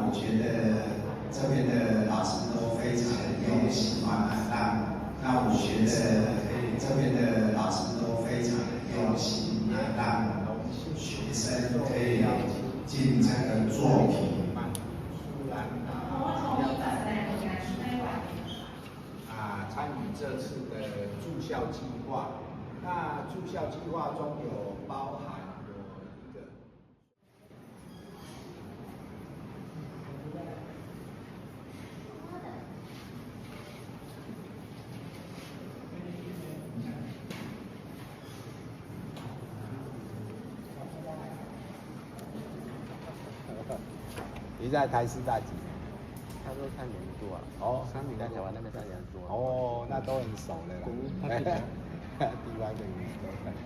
我觉得这边的老师都非常用心嘛，那我觉得这边的老师都非常用心，让学生可以进这个作品。参与这次的住校计划，那住校计划中有包含一个。你在台师大几？他说3年多啊。哦3年在台湾那边3年多。哦，那都很熟了啦。对，他地方的人都很熟。